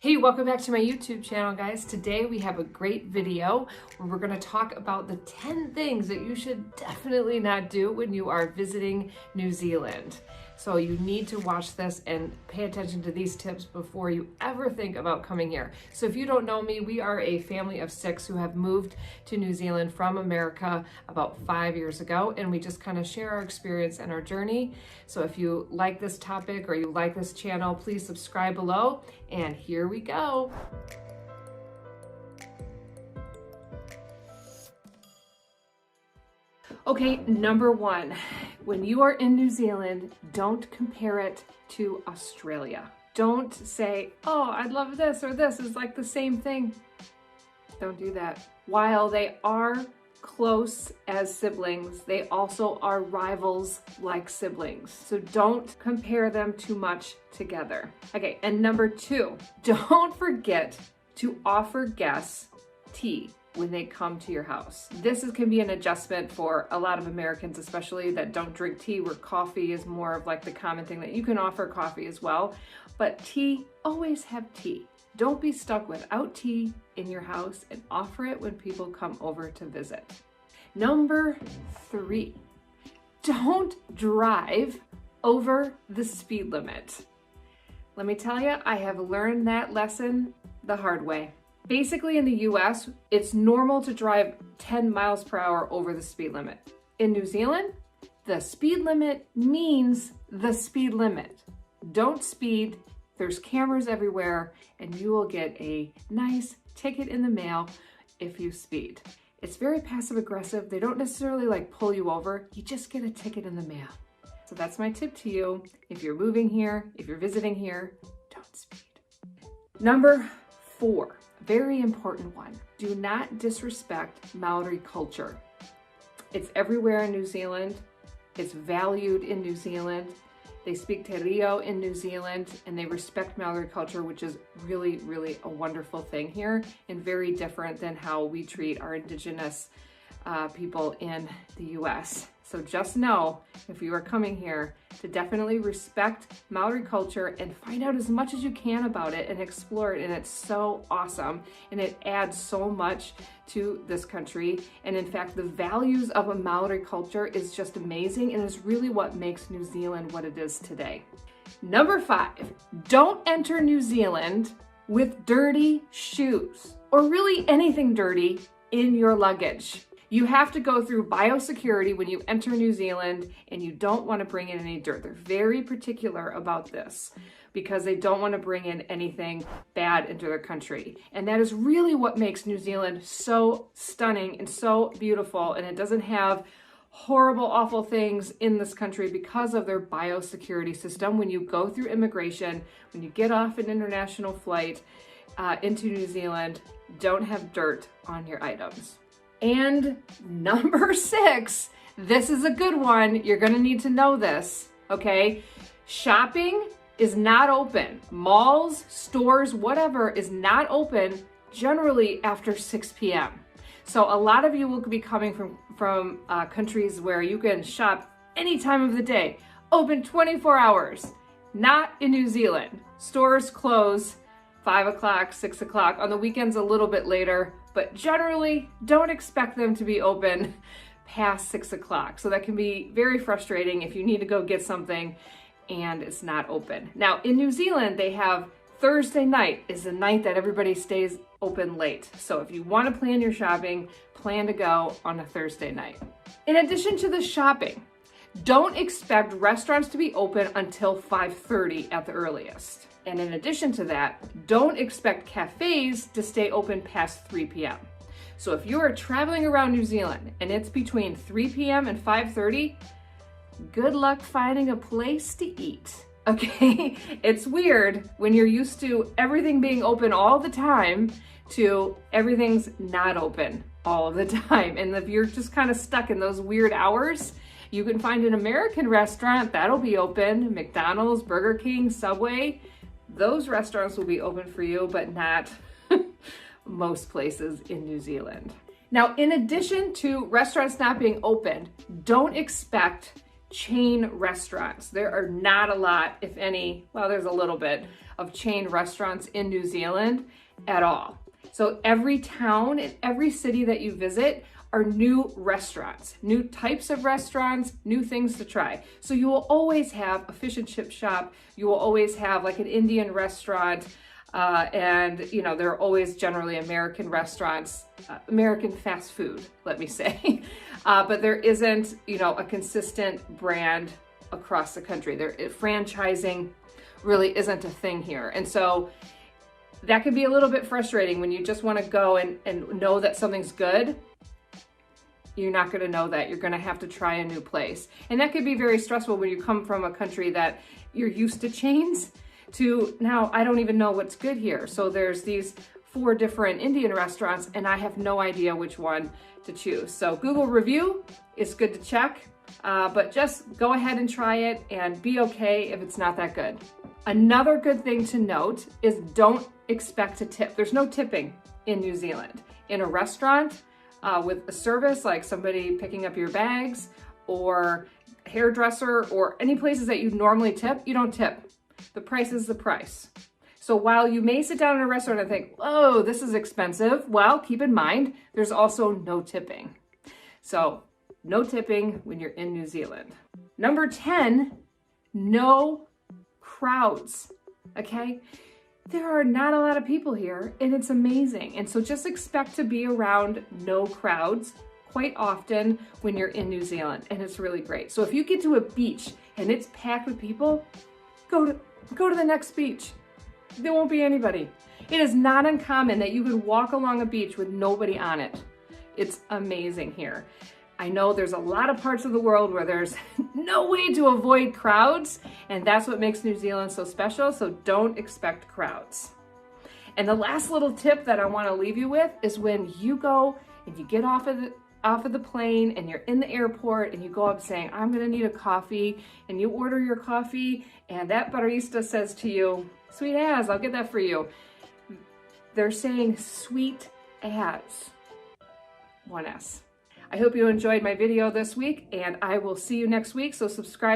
Hey, welcome back to my YouTube channel, guys. Today we have a great video where we're going to talk about the 10 things that you should definitely not do when you are visiting New Zealand. So you need to watch this and pay attention to these tips before you ever think about coming here. So if you don't know me, we are a family of 6 who have moved to New Zealand from America about 5 years ago, and we just kind of share our experience and our journey. So if you like this topic or you like this channel, please subscribe below, and here we go. Okay, number 1, when you are in New Zealand, don't compare it to Australia. Don't say, oh, I'd love this or this is like the same thing. Don't do that. While they are close as siblings, they also are rivals like siblings. So don't compare them too much together. Okay, and number 2, don't forget to offer guests tea when they come to your house. This can be an adjustment for a lot of Americans, especially that don't drink tea, where coffee is more of like the common thing that you can offer coffee as well. But tea, always have tea. Don't be stuck without tea in your house, and offer it when people come over to visit. Number 3, don't drive over the speed limit. Let me tell you, I have learned that lesson the hard way. Basically in the US, it's normal to drive 10 miles per hour over the speed limit. In New Zealand, the speed limit means the speed limit. Don't speed, there's cameras everywhere, and you will get a nice ticket in the mail if you speed. It's very passive aggressive. They don't necessarily like pull you over, you just get a ticket in the mail. So that's my tip to you. If you're moving here, if you're visiting here, don't speed. Number 4. Very important one. Do not disrespect Maori culture. It's everywhere in New Zealand. It's valued in New Zealand. They speak Te Reo in New Zealand, and they respect Maori culture, which is really, really a wonderful thing here, and very different than how we treat our indigenous people in the US. So just know, if you are coming here, to definitely respect Maori culture and find out as much as you can about it and explore it. And it's so awesome, and it adds so much to this country. And in fact, the values of a Maori culture is just amazing, and is really what makes New Zealand what it is today. Number 5, don't enter New Zealand with dirty shoes, or really anything dirty in your luggage. You have to go through biosecurity when you enter New Zealand, and you don't want to bring in any dirt. They're very particular about this because they don't want to bring in anything bad into their country. And that is really what makes New Zealand so stunning and so beautiful. And it doesn't have horrible, awful things in this country because of their biosecurity system. When you go through immigration, when you get off an international flight into New Zealand, don't have dirt on your items. And number 6, this is a good one. You're gonna need to know this, okay? Shopping is not open. Malls, stores, whatever is not open generally after 6 p.m. So a lot of you will be coming from countries where you can shop any time of the day, open 24 hours. Not in New Zealand. Stores close 5 o'clock, 6 o'clock, on the weekends a little bit later, but generally don't expect them to be open past 6 o'clock. So that can be very frustrating if you need to go get something and it's not open. Now in New Zealand, they have Thursday night is the night that everybody stays open late. So if you want to plan your shopping, plan to go on a Thursday night. In addition to the shopping, don't expect restaurants to be open until 5:30 at the earliest. And in addition to that, don't expect cafes to stay open past 3 p.m. So if you are traveling around New Zealand and it's between 3 p.m. and 5:30, good luck finding a place to eat, okay? It's weird when you're used to everything being open all the time to everything's not open all the time. And if you're just kind of stuck in those weird hours, you can find an American restaurant that'll be open, McDonald's, Burger King, Subway. Those restaurants will be open for you, but not most places in New Zealand. Now, in addition to restaurants not being open, don't expect chain restaurants. There are not a lot, if any, well, there's a little bit of chain restaurants in New Zealand at all. So every town and every city that you visit are new restaurants, new types of restaurants, new things to try. So you will always have a fish and chip shop. You will always have like an Indian restaurant. And you know, there are always generally American restaurants, American fast food, let me say. But there isn't, you know, a consistent brand across the country. Franchising really isn't a thing here. And so that can be a little bit frustrating when you just want to go and know that something's good. You're not going to know that. You're going to have to try a new place. And that could be very stressful when you come from a country that you're used to chains to now I don't even know what's good here. So there's these 4 different Indian restaurants and I have no idea which one to choose. So Google review is good to check, but just go ahead and try it and be okay if it's not that good. Another good thing to note is don't expect a tip. There's no tipping in New Zealand. In a restaurant, with a service like somebody picking up your bags or hairdresser or any places that you normally tip, you don't tip. The price is the price. So while you may sit down in a restaurant and think, oh, this is expensive, well, keep in mind, there's also no tipping. So no tipping when you're in New Zealand. Number 10, no crowds, okay? There are not a lot of people here and it's amazing. And so just expect to be around no crowds quite often when you're in New Zealand, and it's really great. So if you get to a beach and it's packed with people, go to the next beach. There won't be anybody. It is not uncommon that you could walk along a beach with nobody on it. It's amazing here. I know there's a lot of parts of the world where there's no way to avoid crowds, and that's what makes New Zealand so special, so don't expect crowds. And the last little tip that I want to leave you with is when you go and you get off of the plane and you're in the airport and you go up saying, I'm gonna need a coffee, and you order your coffee and that barista says to you, sweet as, I'll get that for you. They're saying sweet as, 1S. I hope you enjoyed my video this week and I will see you next week, so subscribe below.